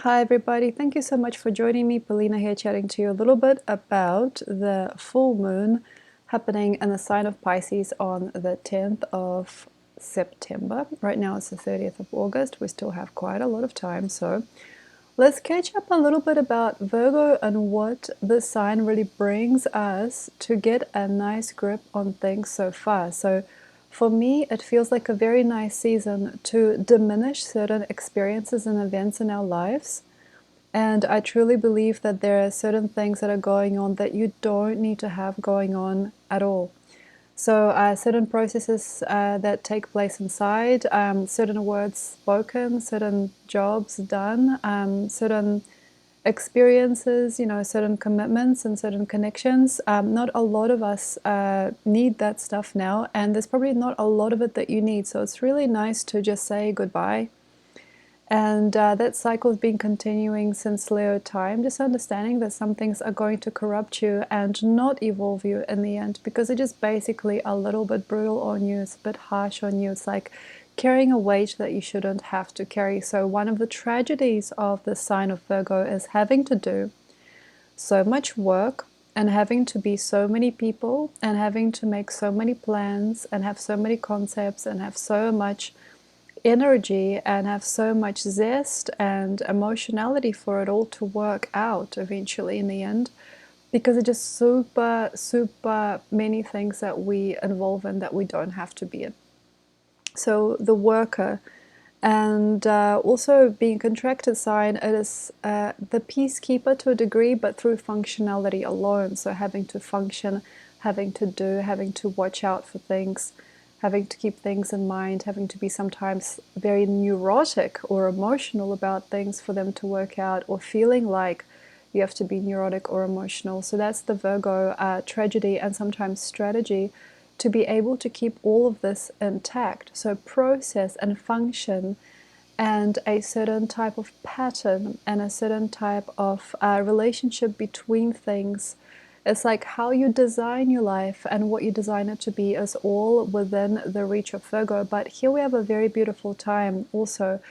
Hi everybody, thank you so much for joining me. Polina here chatting to you a little bit about the full moon happening in the sign of Pisces on the 10th of September. Right now it's the 30th of August. We still have quite a lot of time, so let's catch up a little bit about Virgo and what this sign really brings us to get a nice grip on things so far. So for me, it feels like a very nice season to diminish certain experiences and events in our lives. And I truly believe that there are certain things that are going on that you don't need to have going on at all. So certain processes that take place inside, certain words spoken, certain jobs done, certain experiences, certain commitments and certain connections. Not a lot of us need that stuff now, and there's probably not a lot of it that you need. So it's really nice to just say goodbye. And that cycle has been continuing since Leo time, just understanding that some things are going to corrupt you and not evolve you in the end, because it is basically a little bit brutal on you, it's a bit harsh on you, it's like carrying a weight that you shouldn't have to carry. So one of the tragedies of the sign of Virgo is having to do so much work and having to be so many people and having to make so many plans and have so many concepts and have so much energy and have so much zest and emotionality for it all to work out eventually in the end, because it's just super many things that we involve in that we don't have to be in. So the worker, and also being contracted sign, it is the peacekeeper to a degree, but through functionality alone. So having to function, having to do, having to watch out for things, having to keep things in mind, having to be sometimes very neurotic or emotional about things for them to work out, or feeling like you have to be neurotic or emotional. So that's the Virgo tragedy and sometimes strategy, to be able to keep all of this intact. So process and function and a certain type of pattern and a certain type of relationship between things. It's like how you design your life and what you design it to be is all within the reach of Virgo. But here we have a very beautiful time also.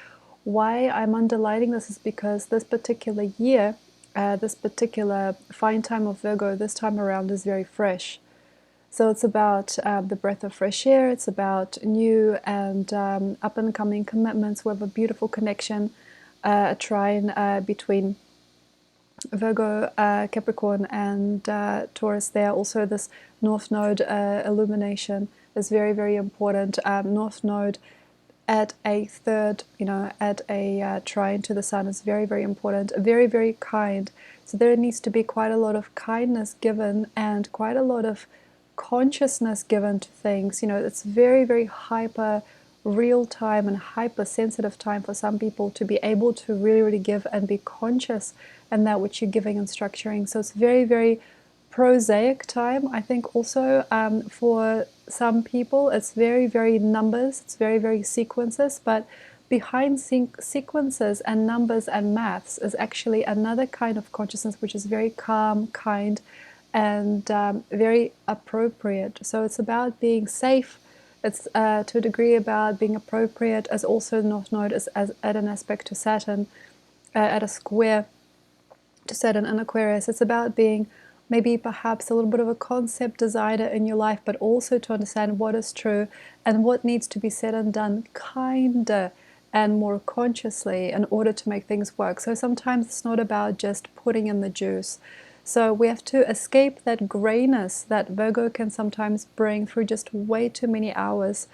Why I'm underlining this is because this particular year, this particular fine time of Virgo this time around is very fresh. So it's about the breath of fresh air, it's about new and up and coming commitments. We have a beautiful connection, a trine between Virgo, Capricorn and Taurus there. Also this North Node illumination is very important. North Node at a third, at a trine to the Sun is very important. Very kind. So there needs to be quite a lot of kindness given and quite a lot of consciousness given to things. It's very hyper real time and hypersensitive time for some people to be able to really give and be conscious in that which you're giving and structuring. So it's very prosaic time. I think also for some people it's very numbers, it's very sequences, but behind sequences and numbers and maths is actually another kind of consciousness which is very calm, kind, and very appropriate. So it's about being safe. It's to a degree about being appropriate, as also North Node is as at an aspect to Saturn, at a square to Saturn in Aquarius. It's about being maybe perhaps a little bit of a concept designer in your life, but also to understand what is true and what needs to be said and done kinder and more consciously in order to make things work. So sometimes it's not about just putting in the juice. So we have to escape that grayness that Virgo can sometimes bring through just way too many hours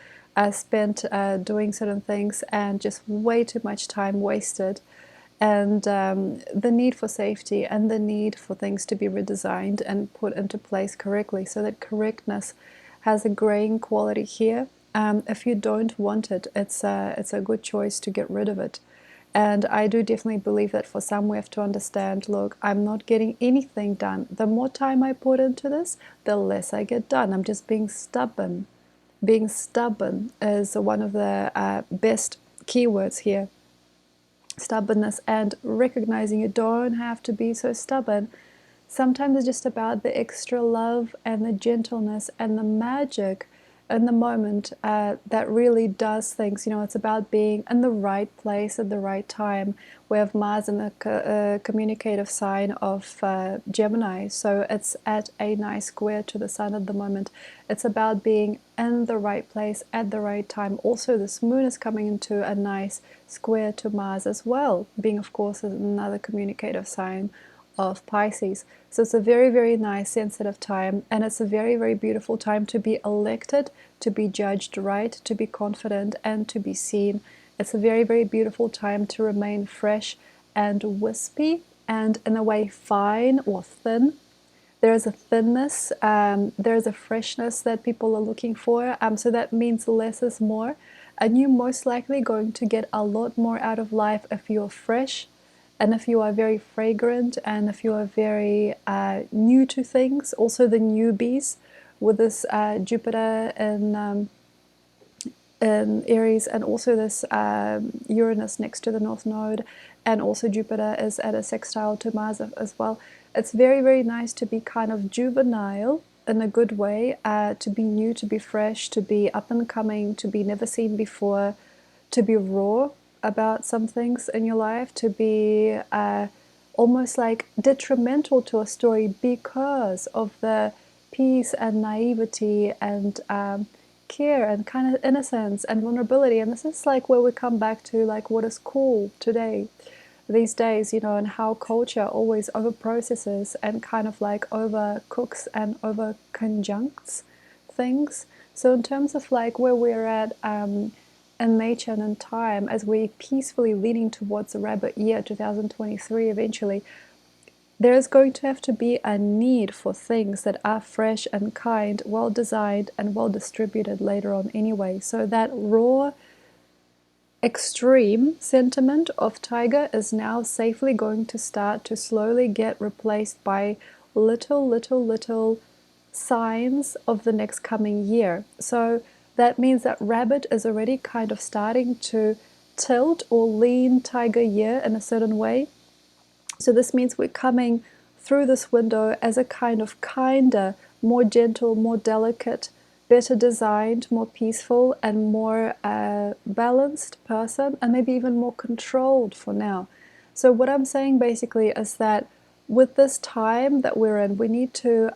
spent doing certain things and just way too much time wasted. And the need for safety and the need for things to be redesigned and put into place correctly. So that correctness has a graying quality here. If you don't want it, it's a good choice to get rid of it. And I do definitely believe that for some we have to understand, look, I'm not getting anything done. The more time I put into this, the less I get done. I'm just being stubborn. Being stubborn is one of the best keywords here. Stubbornness, and recognizing you don't have to be so stubborn. Sometimes it's just about the extra love and the gentleness and the magic in the moment that really does things. You know, it's about being in the right place at the right time. We have Mars in the communicative sign of Gemini, so it's at a nice square to the Sun at the moment. It's about being in the right place at the right time. Also, this Moon is coming into a nice square to Mars as well, being, of course, another communicative sign of Pisces. So it's a very, very nice, sensitive time, and it's a very, very beautiful time to be elected, to be judged right, to be confident, and to be seen. It's a very, very beautiful time to remain fresh and wispy and, in a way, fine or thin. There is a thinness, there is a freshness that people are looking for. So that means less is more. And you're most likely going to get a lot more out of life if you're fresh, and if you are very fragrant, and if you are very new to things. Also the newbies with this Jupiter in Aries, and also this Uranus next to the North Node, and also Jupiter is at a sextile to Mars as well. It's very, very nice to be kind of juvenile in a good way, to be new, to be fresh, to be up and coming, to be never seen before, to be raw about some things in your life, to be almost like detrimental to a story because of the peace and naivety and care and kind of innocence and vulnerability. And this is like where we come back to like what is cool today, these days, you know, and how culture always over processes and kind of like over cooks and over conjuncts things. So in terms of like where we're at in nature and in time, as we peacefully leading towards the rabbit year 2023 eventually, there is going to have to be a need for things that are fresh and kind, well designed and well distributed later on anyway. So that raw extreme sentiment of tiger is now safely going to start to slowly get replaced by little signs of the next coming year. So that means that rabbit is already kind of starting to tilt or lean tiger year in a certain way. So this means we're coming through this window as a kind of kinder, more gentle, more delicate, better designed, more peaceful, and more balanced person, and maybe even more controlled for now. So what I'm saying basically is that with this time that we're in, we need to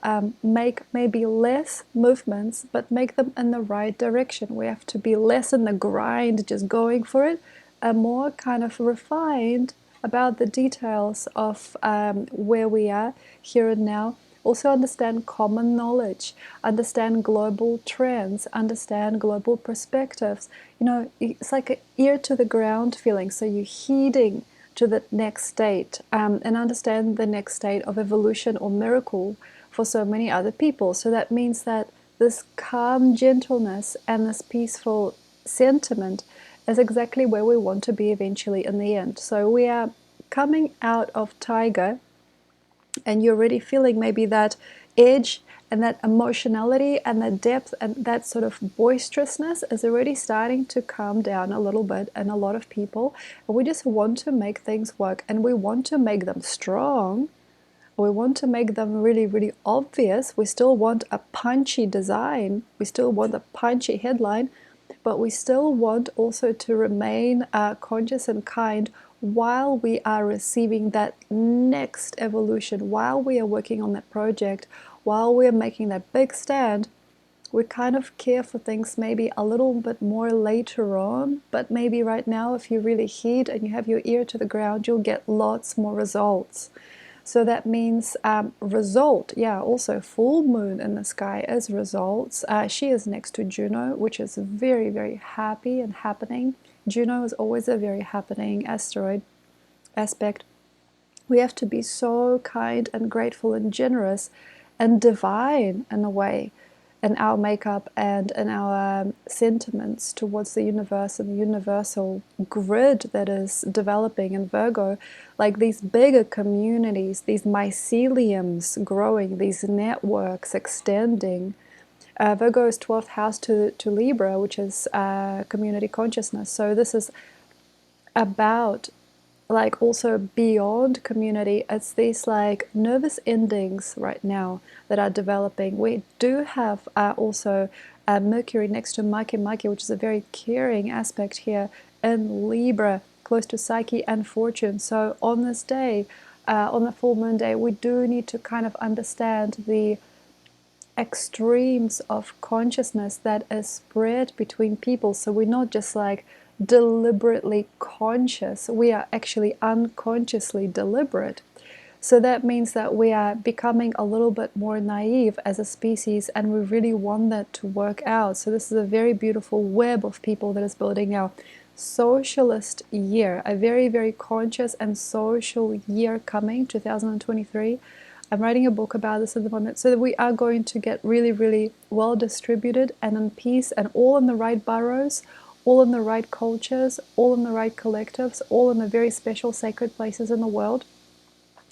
make maybe less movements, but make them in the right direction. We have to be less in the grind, just going for it, and more kind of refined about the details of where we are here and now. Also understand common knowledge, understand global trends, understand global perspectives. You know, it's like an ear to the ground feeling. So you're heeding to the next state and understand the next state of evolution or miracle for so many other people. So that means that this calm gentleness and this peaceful sentiment is exactly where we want to be eventually in the end. So we are coming out of Tiger, and you're already feeling maybe that edge and that emotionality and that depth and that sort of boisterousness is already starting to calm down a little bit in a lot of people. And we just want to make things work, and we want to make them strong. We want to make them really, really obvious. We still want a punchy design. We still want a punchy headline, but we still want also to remain conscious and kind while we are receiving that next evolution, while we are working on that project, while we are making that big stand. We kind of care for things maybe a little bit more later on, but maybe right now, if you really heed and you have your ear to the ground, you'll get lots more results. So that means result, yeah, also full moon in the sky is results. She is next to Juno, which is very, very happy and happening. Juno is always a very happening asteroid aspect. We have to be so kind and grateful and generous and divine in a way in our makeup and in our sentiments towards the universe and the universal grid that is developing in Virgo, like these bigger communities, these myceliums growing, these networks extending. Virgo is 12th house to Libra, which is community consciousness. So this is about like also beyond community. It's these like nervous endings right now that are developing. We do have also Mercury next to Maki, which is a very caring aspect here, in Libra, close to Psyche and Fortune. So on this day, on the full moon day, we do need to kind of understand the extremes of consciousness that is spread between people. So we're not just like deliberately conscious, we are actually unconsciously deliberate. So that means that we are becoming a little bit more naive as a species, and we really want that to work out. So this is a very beautiful web of people that is building our socialist year, a very, very conscious and social year coming, 2023. I'm writing a book about this at the moment, so that we are going to get really, really well distributed and in peace, and all in the right burrows, all in the right cultures, all in the right collectives, all in the very special sacred places in the world,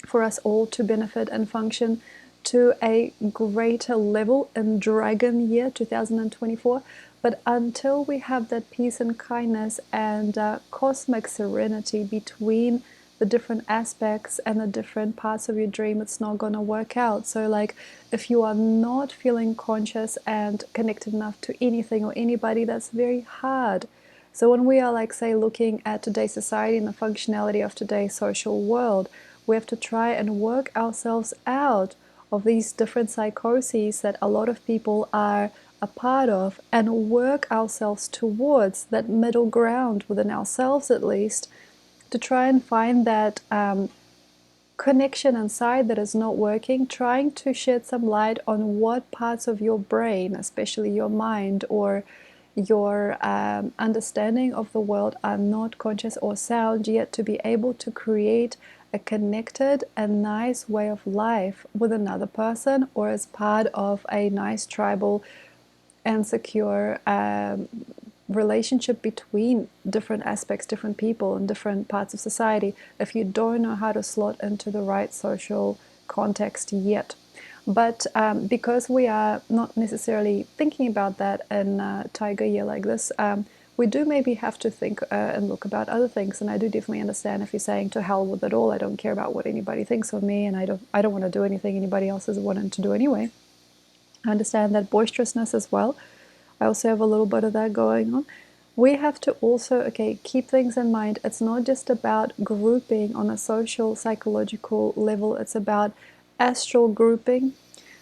for us all to benefit and function to a greater level in Dragon Year 2024. But until we have that peace and kindness and cosmic serenity between the different aspects and the different parts of your dream, it's not going to work out. So like, if you are not feeling conscious and connected enough to anything or anybody, that's very hard. So when we are, like, say, looking at today's society and the functionality of today's social world, we have to try and work ourselves out of these different psychoses that a lot of people are a part of, and work ourselves towards that middle ground within ourselves, at least, to try and find that connection inside that is not working, trying to shed some light on what parts of your brain, especially your mind or your understanding of the world, are not conscious or sound yet, to be able to create a connected and nice way of life with another person, or as part of a nice tribal and secure relationship between different aspects, different people in different parts of society, if you don't know how to slot into the right social context yet. But because we are not necessarily thinking about that in a Tiger year like this, we do maybe have to think and look about other things. And I do definitely understand if you're saying, to hell with it all, I don't care about what anybody thinks of me, and I don't want to do anything anybody else is wanting to do anyway. I understand that boisterousness as well. I also have a little bit of that going on. We have to also, keep things in mind. It's not just about grouping on a social, psychological level. It's about astral grouping.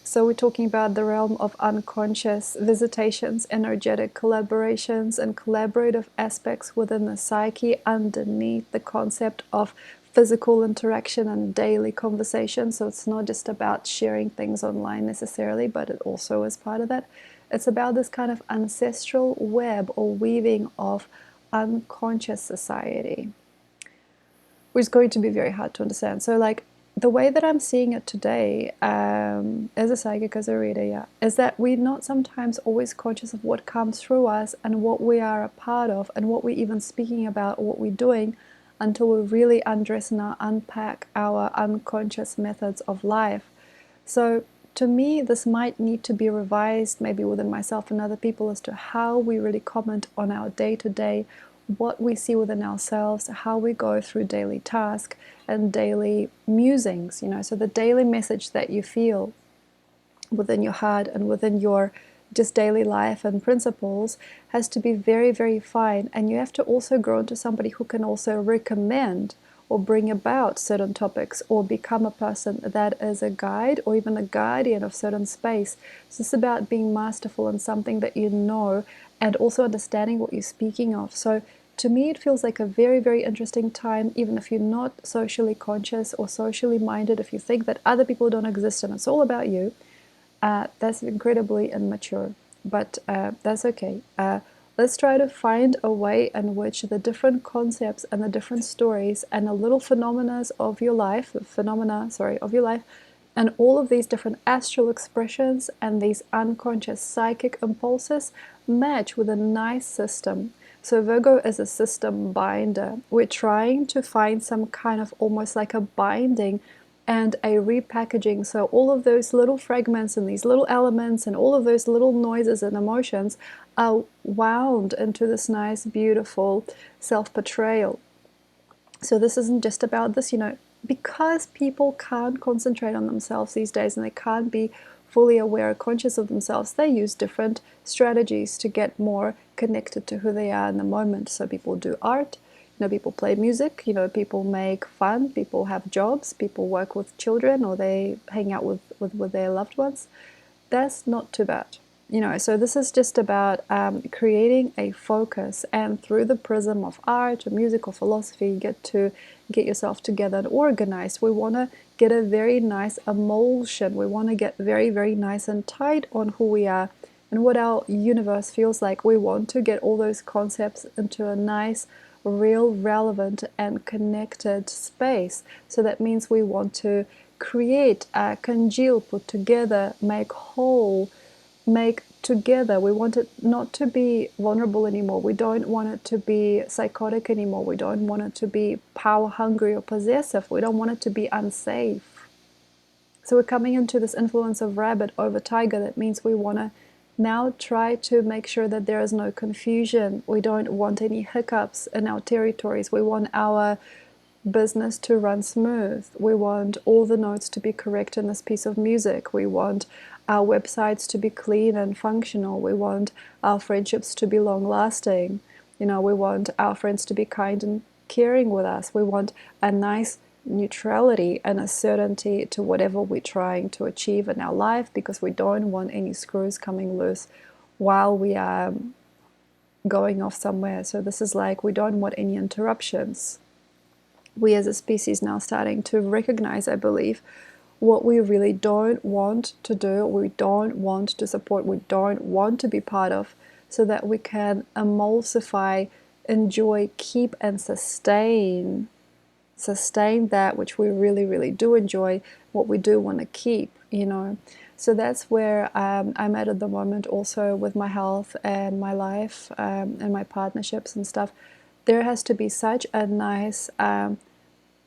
So we're talking about the realm of unconscious visitations, energetic collaborations, and collaborative aspects within the psyche underneath the concept of physical interaction and daily conversation. So it's not just about sharing things online necessarily, but it also is part of that. It's about this kind of ancestral web or weaving of unconscious society, which is going to be very hard to understand. So like, the way that I'm seeing it today, as a psychic, as a reader, is that we're not sometimes always conscious of what comes through us and what we are a part of and what we're even speaking about or what we're doing, until we really undress and unpack our unconscious methods of life. So to me, this might need to be revised, maybe within myself and other people, as to how we really comment on our day-to-day, what we see within ourselves, how we go through daily tasks and daily musings, so the daily message that you feel within your heart and within your just daily life and principles has to be very, very fine. And you have to also grow into somebody who can also recommend or bring about certain topics, or become a person that is a guide or even a guardian of certain space. So it's about being masterful in something that you know, and also understanding what you're speaking of. So to me, it feels like a very, very interesting time, even if you're not socially conscious or socially minded. If you think that other people don't exist and it's all about you, that's incredibly immature, but that's okay. Let's try to find a way in which the different concepts and the different stories and the little phenomena of your life, and all of these different astral expressions and these unconscious psychic impulses match with a nice system. So Virgo is a system binder. We're trying to find some kind of almost like a binding and a repackaging. So all of those little fragments and these little elements and all of those little noises and emotions are wound into this nice, beautiful self-portrayal. So this isn't just about this, because people can't concentrate on themselves these days and they can't be fully aware, conscious of themselves, they use different strategies to get more connected to who they are in the moment. So people do art, people play music, people make fun, people have jobs, people work with children, or they hang out with their loved ones. That's not too bad. So this is just about creating a focus, and through the prism of art or music or philosophy, you get to get yourself together and organized. We want to get a very nice emulsion. We want to get very, very nice and tight on who we are and what our universe feels like. We want to get all those concepts into a nice, real, relevant, and connected space. So that means we want to create, congeal, put together, make whole, make together. We want it not to be vulnerable anymore. We don't want it to be psychotic anymore. We don't want it to be power hungry or possessive. We don't want it to be unsafe. So we're coming into this influence of rabbit over tiger. That means we want to now try to make sure that there is no confusion. We don't want any hiccups in our territories. We want our business to run smooth. We want all the notes to be correct in this piece of music. We want our websites to be clean and functional. We want our friendships to be long lasting. We want our friends to be kind and caring with us. We want a nice neutrality and a certainty to whatever we're trying to achieve in our life, because we don't want any screws coming loose while we are going off somewhere. So this is like, we don't want any interruptions. We as a species now starting to recognize, I believe, what we really don't want to do, we don't want to support, we don't want to be part of, so that we can emulsify, enjoy, keep, and sustain that which we really, really do enjoy, what we do want to keep, So that's where I'm at the moment, also with my health and my life and my partnerships and stuff. There has to be such a nice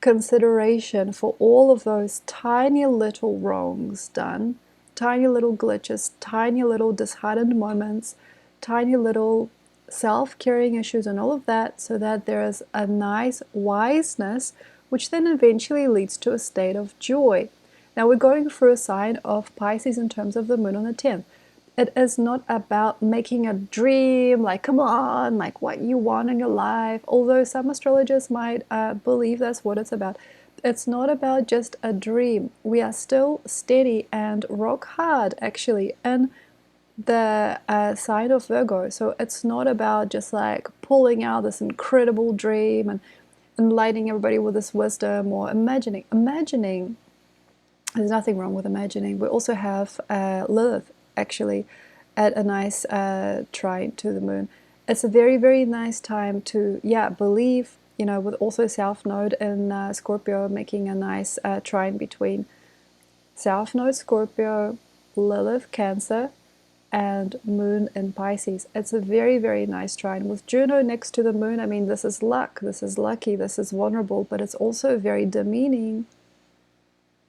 consideration for all of those tiny little wrongs done, tiny little glitches, tiny little disheartened moments, tiny little self-caring issues and all of that, so that there is a nice wiseness, which then eventually leads to a state of joy. Now we're going through a sign of Pisces in terms of the moon on the 10th. It is not about making a dream, like, come on, like what you want in your life. Although some astrologers might believe that's what it's about. It's not about just a dream. We are still steady and rock hard, actually, in the sign of Virgo. So it's not about just like pulling out this incredible dream and enlightening everybody with this wisdom or imagining. Imagining, there's nothing wrong with imagining. We also have Lilith, actually, at a nice trine to the moon. It's a very, very nice time to, believe, with also South Node in Scorpio, making a nice trine between South Node Scorpio, Lilith Cancer, and Moon in Pisces. It's a very, very nice trine. With Juno next to the moon, I mean, this is luck, this is lucky, this is vulnerable, but it's also very demeaning.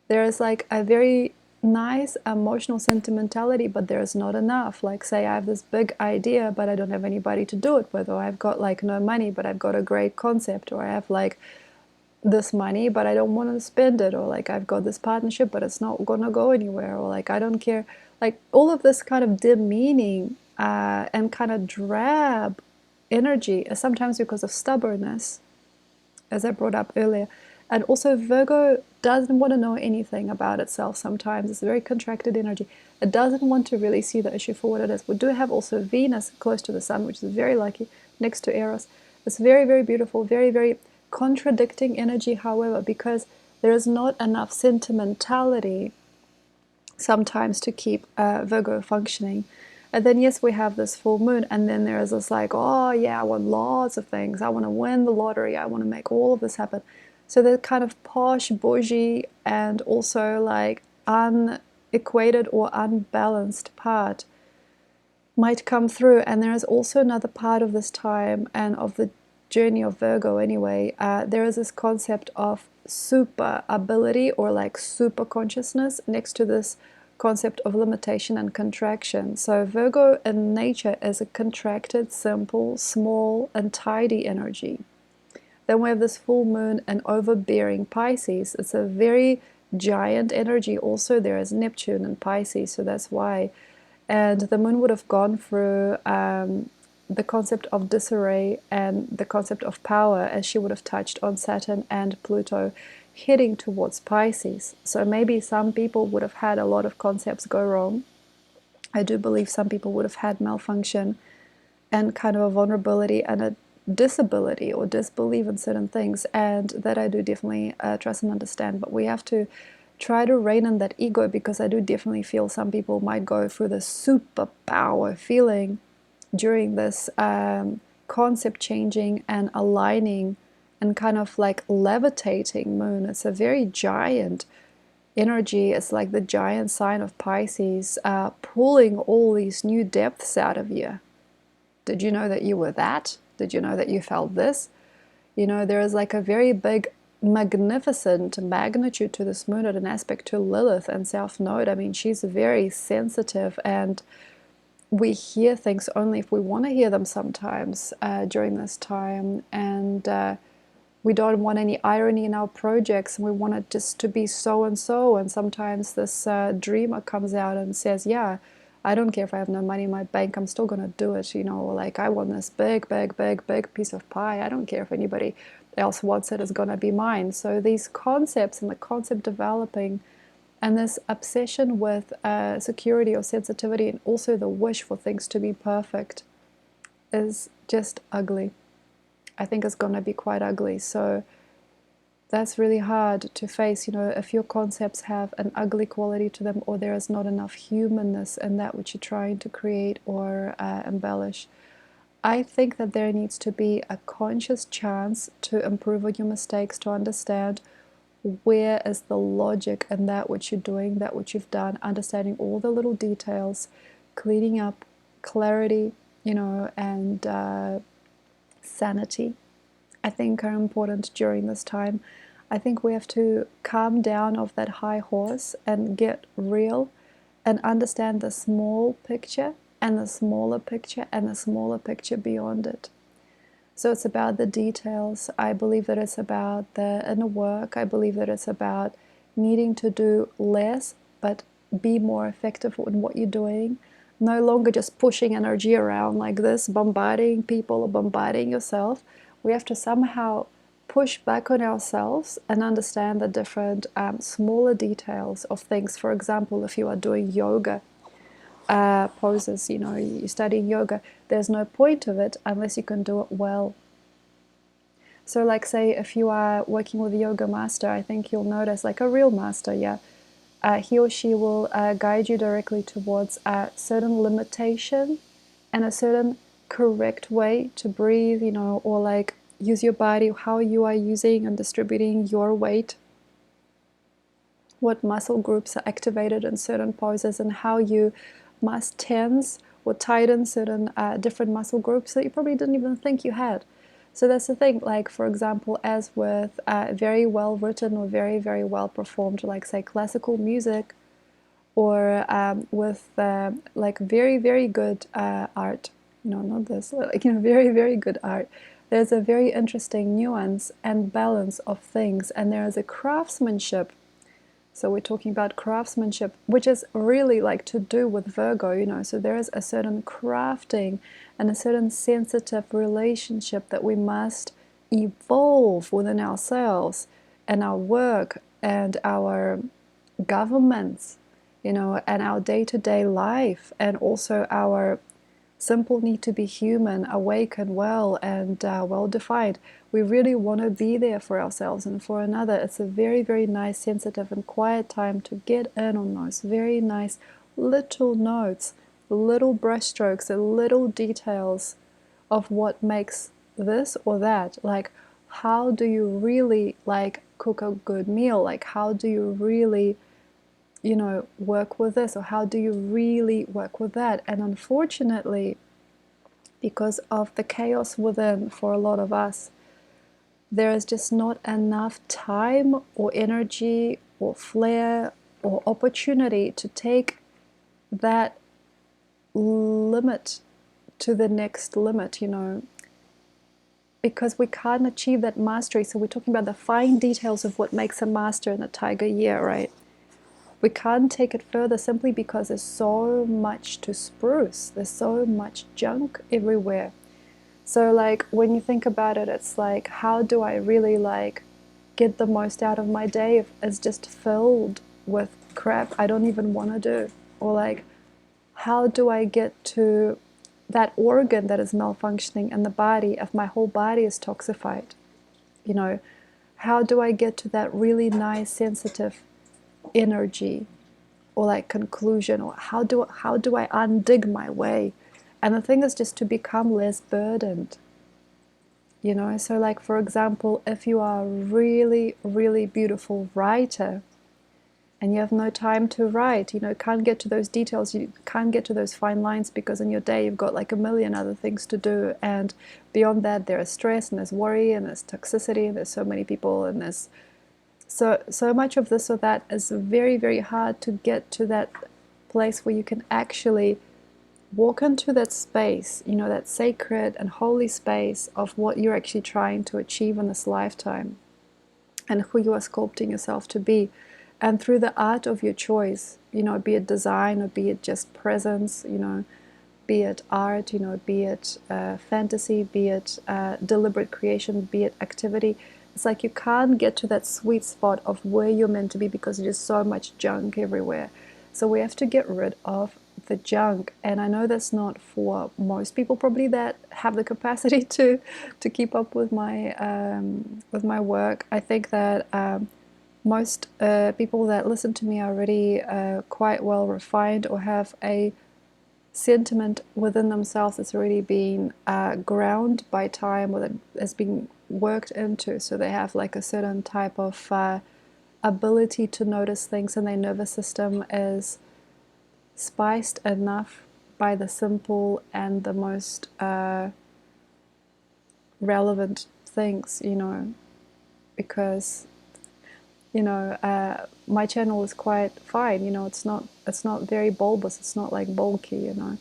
There is like a very nice emotional sentimentality, but there's not enough. Like, say I have this big idea, but I don't have anybody to do it with, or I've got like no money, but I've got a great concept, or I have like this money, but I don't want to spend it, or like I've got this partnership, but it's not gonna go anywhere, or like I don't care. Like all of this kind of demeaning and kind of drab energy is sometimes because of stubbornness, as I brought up earlier. And also Virgo doesn't want to know anything about itself sometimes. It's a very contracted energy. It doesn't want to really see the issue for what it is. We do have also Venus close to the Sun, which is very lucky, next to Eros. It's very, very beautiful, very, very contradicting energy, however, because there is not enough sentimentality sometimes to keep Virgo functioning. And then, yes, we have this full moon, and then there is this like, oh yeah, I want lots of things. I want to win the lottery. I want to make all of this happen. So the kind of posh, bougie, and also like unequated or unbalanced part might come through. And there is also another part of this time and of the journey of Virgo anyway. There is this concept of super ability or like super consciousness next to this concept of limitation and contraction. So Virgo in nature is a contracted, simple, small, and tidy energy. Then we have this full moon and overbearing Pisces. It's a very giant energy. Also, there is Neptune in Pisces, so that's why. And the moon would have gone through the concept of disarray and the concept of power, as she would have touched on Saturn and Pluto heading towards Pisces. So maybe some people would have had a lot of concepts go wrong. I do believe some people would have had malfunction and kind of a vulnerability and a disability or disbelief in certain things, and that I do definitely trust and understand. But we have to try to rein in that ego, because I do definitely feel some people might go through the superpower feeling during this concept changing and aligning and kind of like levitating moon. It's a very giant energy. It's like the giant sign of Pisces pulling all these new depths out of you. Did you know that you were that? Did you know that you felt this? You know, there is like a very big, magnificent magnitude to this moon at an aspect to Lilith and South Node. I mean, she's very sensitive, and we hear things only if we want to hear them sometimes during this time. And we don't want any irony in our projects, and we want it just to be so and so. And sometimes this dreamer comes out and says, yeah, I don't care if I have no money in my bank, I'm still going to do it. You know, like, I want this big, big, big, big piece of pie. I don't care if anybody else wants it, it's going to be mine. So these concepts and the concept developing, and this obsession with security or sensitivity, and also the wish for things to be perfect, is just ugly. I think it's going to be quite ugly. So that's really hard to face, you know, if your concepts have an ugly quality to them, or there is not enough humanness in that which you're trying to create or embellish. I think that there needs to be a conscious chance to improve on your mistakes, to understand where is the logic in that which you're doing, that which you've done, understanding all the little details, cleaning up, clarity, you know, and sanity, I think, are important during this time. I think we have to calm down off that high horse and get real and understand the small picture and the smaller picture and the smaller picture beyond it. So it's about the details. I believe that it's about the inner work. I believe that it's about needing to do less but be more effective in what you're doing. No longer just pushing energy around like this, bombarding people or bombarding yourself. We have to somehow push back on ourselves and understand the different smaller details of things. For example, if you are doing yoga poses, you know, you're studying yoga, there's no point of it unless you can do it well. So like, say, if you are working with a yoga master, I think you'll notice, like a real master, yeah, he or she will guide you directly towards a certain limitation and a certain correct way to breathe, you know, or like use your body, how you are using and distributing your weight, what muscle groups are activated in certain poses, and how you must tense or tighten certain different muscle groups that you probably didn't even think you had. So that's the thing, like, for example, as with very well written or very, very well performed, like, say, classical music, or with like very, very good art, no, not this, like, you know, very, very good art, there's a very interesting nuance and balance of things, and there is a craftsmanship. So we're talking about craftsmanship, which is really like to do with Virgo, you know. So there is a certain crafting and a certain sensitive relationship that we must evolve within ourselves and our work and our governments, you know, and our day-to-day life, and also our simple need to be human, awake and well, and well-defined. We really want to be there for ourselves and for another. It's a very, very nice, sensitive and quiet time to get in on those very nice little notes, little brushstrokes, and little details of what makes this or that. Like, how do you really, like, cook a good meal? Like, how do you really, you know, work with this, or how do you really work with that? And unfortunately, because of the chaos within for a lot of us, there is just not enough time or energy or flair or opportunity to take that limit to the next limit, you know. because we can't achieve that mastery. So we're talking about the fine details of what makes a master in a tiger year, right? We can't take it further simply because there's so much to spruce. There's so much junk everywhere. So like when you think about it, it's like, how do I really like get the most out of my day if it's just filled with crap I don't even want to do? Or like, how do I get to that organ that is malfunctioning in the body if my whole body is toxified? You know, how do I get to that really nice sensitive energy or like conclusion? Or how do I undig my way? And the thing is just to become less burdened. You know, so like for example, if you are a really, really beautiful writer and you have no time to write, you know, can't get to those details, you can't get to those fine lines because in your day you've got like a million other things to do, and beyond that there is stress and there's worry and there's toxicity and there's so many people and there's so much of this or that is very, very hard to get to that place where you can actually walk into that space, you know, that sacred and holy space of what you're actually trying to achieve in this lifetime and who you are sculpting yourself to be. And through the art of your choice, you know, be it design or be it just presence, you know, be it art, you know, be it fantasy, be it deliberate creation, be it activity. It's like you can't get to that sweet spot of where you're meant to be because there's so much junk everywhere. So we have to get rid of the junk. And I know that's not for most people probably that have the capacity to keep up with my work. I think that most people that listen to me are already quite well refined or have a sentiment within themselves that's already been ground by time or that has been worked into. So they have like a certain type of ability to notice things, and their nervous system is spiced enough by the simple and the most relevant things, you know, because my channel is quite fine, you know, it's not very bulbous, it's not like bulky, you know.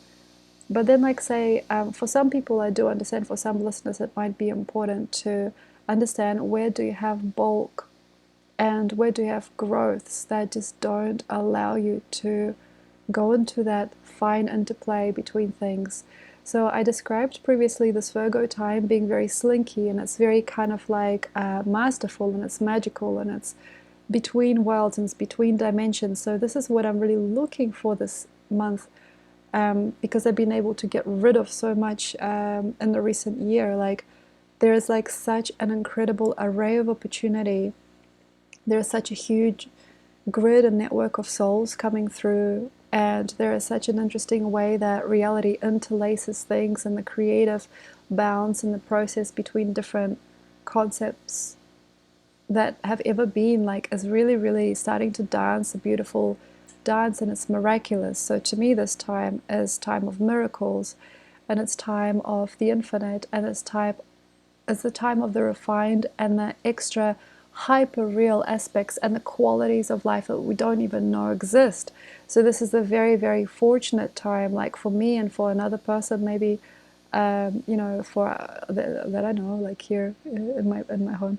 But then like say for some people, I do understand, for some listeners it might be important to understand where do you have bulk and where do you have growths that just don't allow you to go into that fine interplay between things. So I described previously this Virgo time being very slinky, and it's very kind of like masterful, and it's magical, and it's between worlds and it's between dimensions. So this is what I'm really looking for this month, because I've been able to get rid of so much in the recent year. Like there is like such an incredible array of opportunity. There's such a huge grid and network of souls coming through, and there is such an interesting way that reality interlaces things, and the creative bounds and the process between different concepts that have ever been like is really, really starting to dance a beautiful dance, and it's miraculous. So to me this time is time of miracles, and it's time of the infinite, and it's the time of the refined and the extra hyper real aspects and the qualities of life that we don't even know exist. So this is a very, very fortunate time, like for me and for another person maybe, you know, for that I know, like here in my home,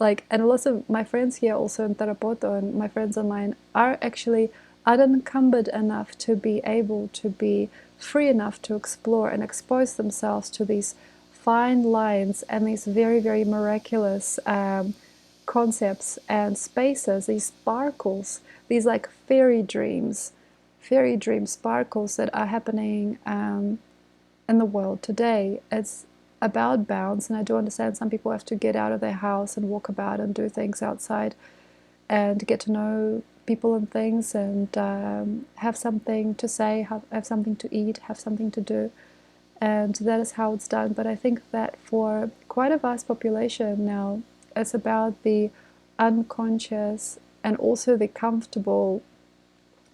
like, and lots of my friends here also in Tarapoto and my friends online are actually unencumbered enough to be able to be free enough to explore and expose themselves to these fine lines and these very, very miraculous concepts and spaces, these sparkles, these like fairy dream sparkles that are happening in the world today. It's about bounds, and I do understand some people have to get out of their house and walk about and do things outside and get to know people and things, and have something to say, have something to eat, have something to do, and that is how it's done. But I think that for quite a vast population now, it's about the unconscious and also the comfortable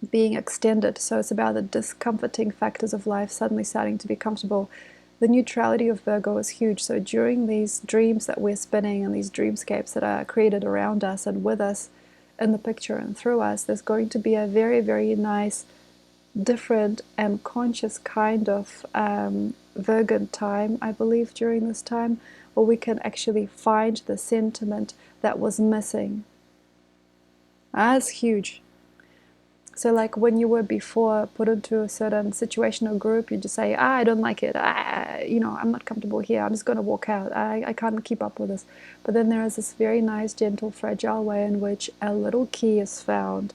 being extended. So it's about the discomforting factors of life suddenly starting to be comfortable. The neutrality of Virgo is huge. So during these dreams that we're spinning and these dreamscapes that are created around us and with us in the picture and through us, there's going to be a very, very nice, different and conscious kind of Virgo time, I believe, during this time, or we can actually find the sentiment that was missing. That's huge. So like when you were before put into a certain situation or group, you just say, I don't like it. I'm not comfortable here. I'm just going to walk out. I can't keep up with this. But then there is this very nice, gentle, fragile way in which a little key is found.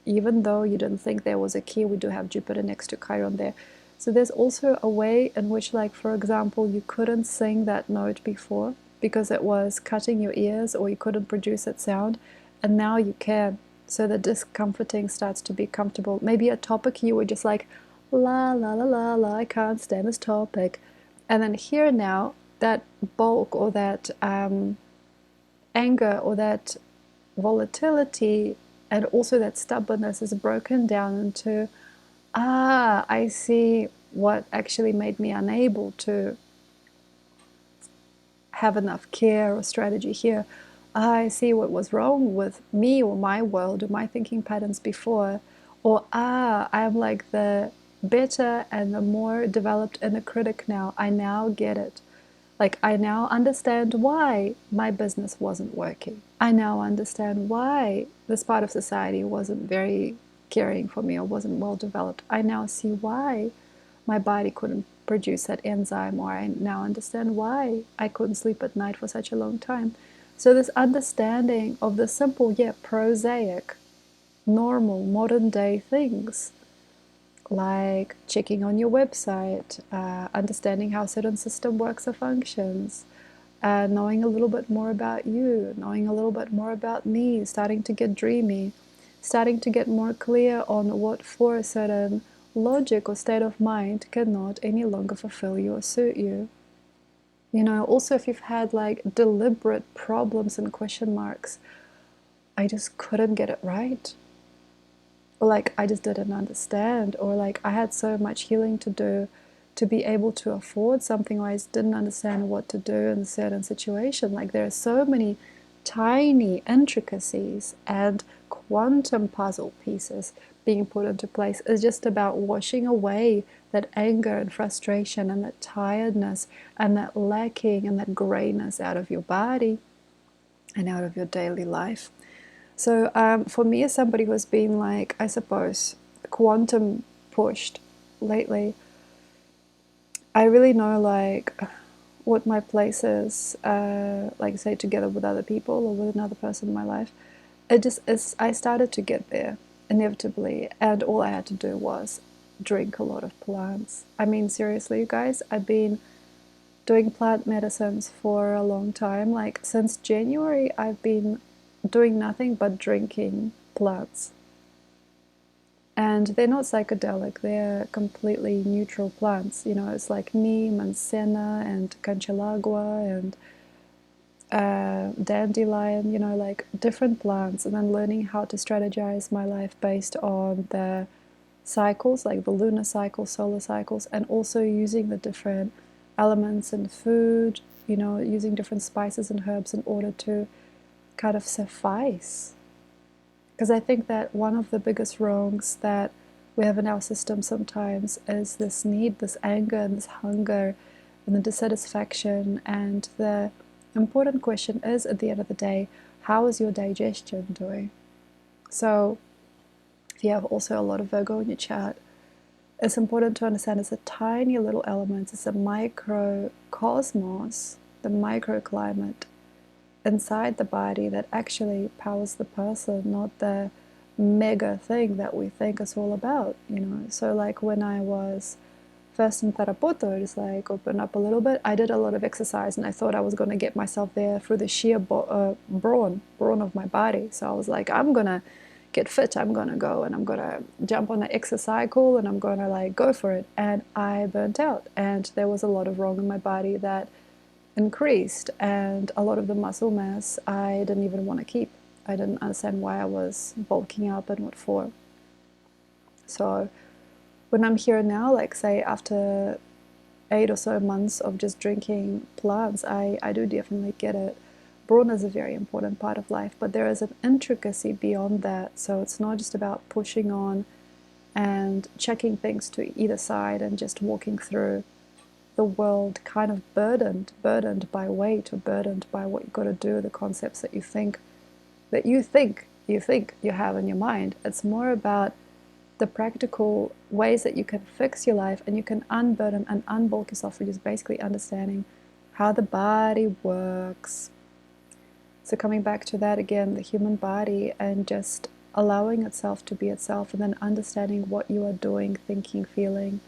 Even though you didn't think there was a key, we do have Jupiter next to Chiron there. So there's also a way in which, like, for example, you couldn't sing that note before because it was cutting your ears or you couldn't produce that sound. And now you can. So the discomforting starts to be comfortable. Maybe a topic you were just like, la, la, la, la, la, I can't stand this topic. And then here now, that bulk or that anger or that volatility and also that stubbornness is broken down into, I see what actually made me unable to have enough care or strategy here. I see what was wrong with me or my world or my thinking patterns before. Or, I'm like the better and the more developed inner critic now. I now get it. Like, I now understand why my business wasn't working. I now understand why this part of society wasn't very caring for me or wasn't well developed. I now see why my body couldn't produce that enzyme, or I now understand why I couldn't sleep at night for such a long time. So this understanding of the simple yet prosaic, normal, modern day things, like checking on your website, understanding how a certain system works or functions, knowing a little bit more about you, knowing a little bit more about me, starting to get dreamy, starting to get more clear on what for a certain logic or state of mind cannot any longer fulfill you or suit you. Also if you've had like deliberate problems and question marks, I just couldn't get it right. Or like I just didn't understand, or like I had so much healing to do to be able to afford something, or I just didn't understand what to do in a certain situation. Like there are so many tiny intricacies and quantum puzzle pieces being put into place. It's just about washing away that anger and frustration and that tiredness and that lacking and that grayness out of your body and out of your daily life. So for me, as somebody who's been like, I suppose, quantum pushed lately, I really know like what my place is, like say together with other people or with another person in my life. It just is, I started to get there inevitably, and all I had to do was drink a lot of plants. I mean, seriously, you guys, I've been doing plant medicines for a long time. Like since January, I've been doing nothing but drinking plants. And they're not psychedelic, they're completely neutral plants. It's like neem and senna and cancelagua and dandelion, like different plants. And then learning how to strategize my life based on the cycles, like the lunar cycles, solar cycles, and also using the different elements in food, using different spices and herbs in order to kind of suffice. Because I think that one of the biggest wrongs that we have in our system sometimes is this need, this anger and this hunger and the dissatisfaction. And the important question is, at the end of the day, how is your digestion doing? So if you have also a lot of Virgo in your chart, it's important to understand it's a tiny little element, it's a microcosmos, the microclimate inside the body that actually powers the person, not the mega thing that we think it's all about. So like when I was first in Tarapoto, just like open up a little bit, I did a lot of exercise and I thought I was going to get myself there through the sheer brawn of my body. So I was like, I'm gonna get fit, I'm gonna go and I'm gonna jump on the exercise cycle and I'm gonna like go for it. And I burnt out, and there was a lot of wrong in my body that increased, and a lot of the muscle mass I didn't even want to keep. I didn't understand why I was bulking up and what for. So when I'm here now, like say after 8 or so months of just drinking plants, I do definitely get it. Brawn is a very important part of life, but there is an intricacy beyond that. So it's not just about pushing on and checking things to either side and just walking through. the world kind of burdened by weight, or burdened by what you've got to do, the concepts that you think you have in your mind. It's more about the practical ways that you can fix your life, and you can unburden and unbulk yourself for just basically understanding how the body works. So coming back to that again, the human body, and just allowing itself to be itself, and then understanding what you are doing, thinking, feeling,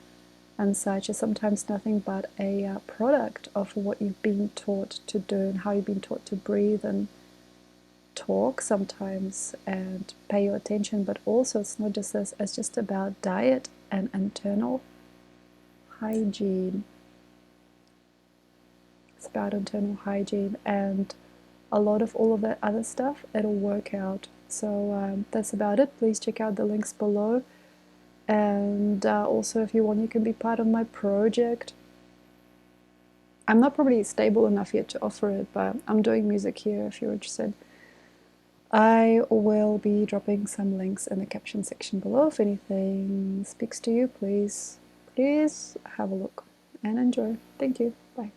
and such is sometimes nothing but a product of what you've been taught to do, and how you've been taught to breathe and talk sometimes and pay your attention. But also, it's not just this, it's just about diet and internal hygiene. It's about internal hygiene, and a lot of all of that other stuff, it'll work out. So that's about it. Please check out the links below, and also, if you want, you can be part of my project. I'm not probably stable enough yet to offer it, but I'm doing music here if you're interested. I will be dropping some links in the caption section below. If anything speaks to you, please have a look and enjoy. Thank you. Bye.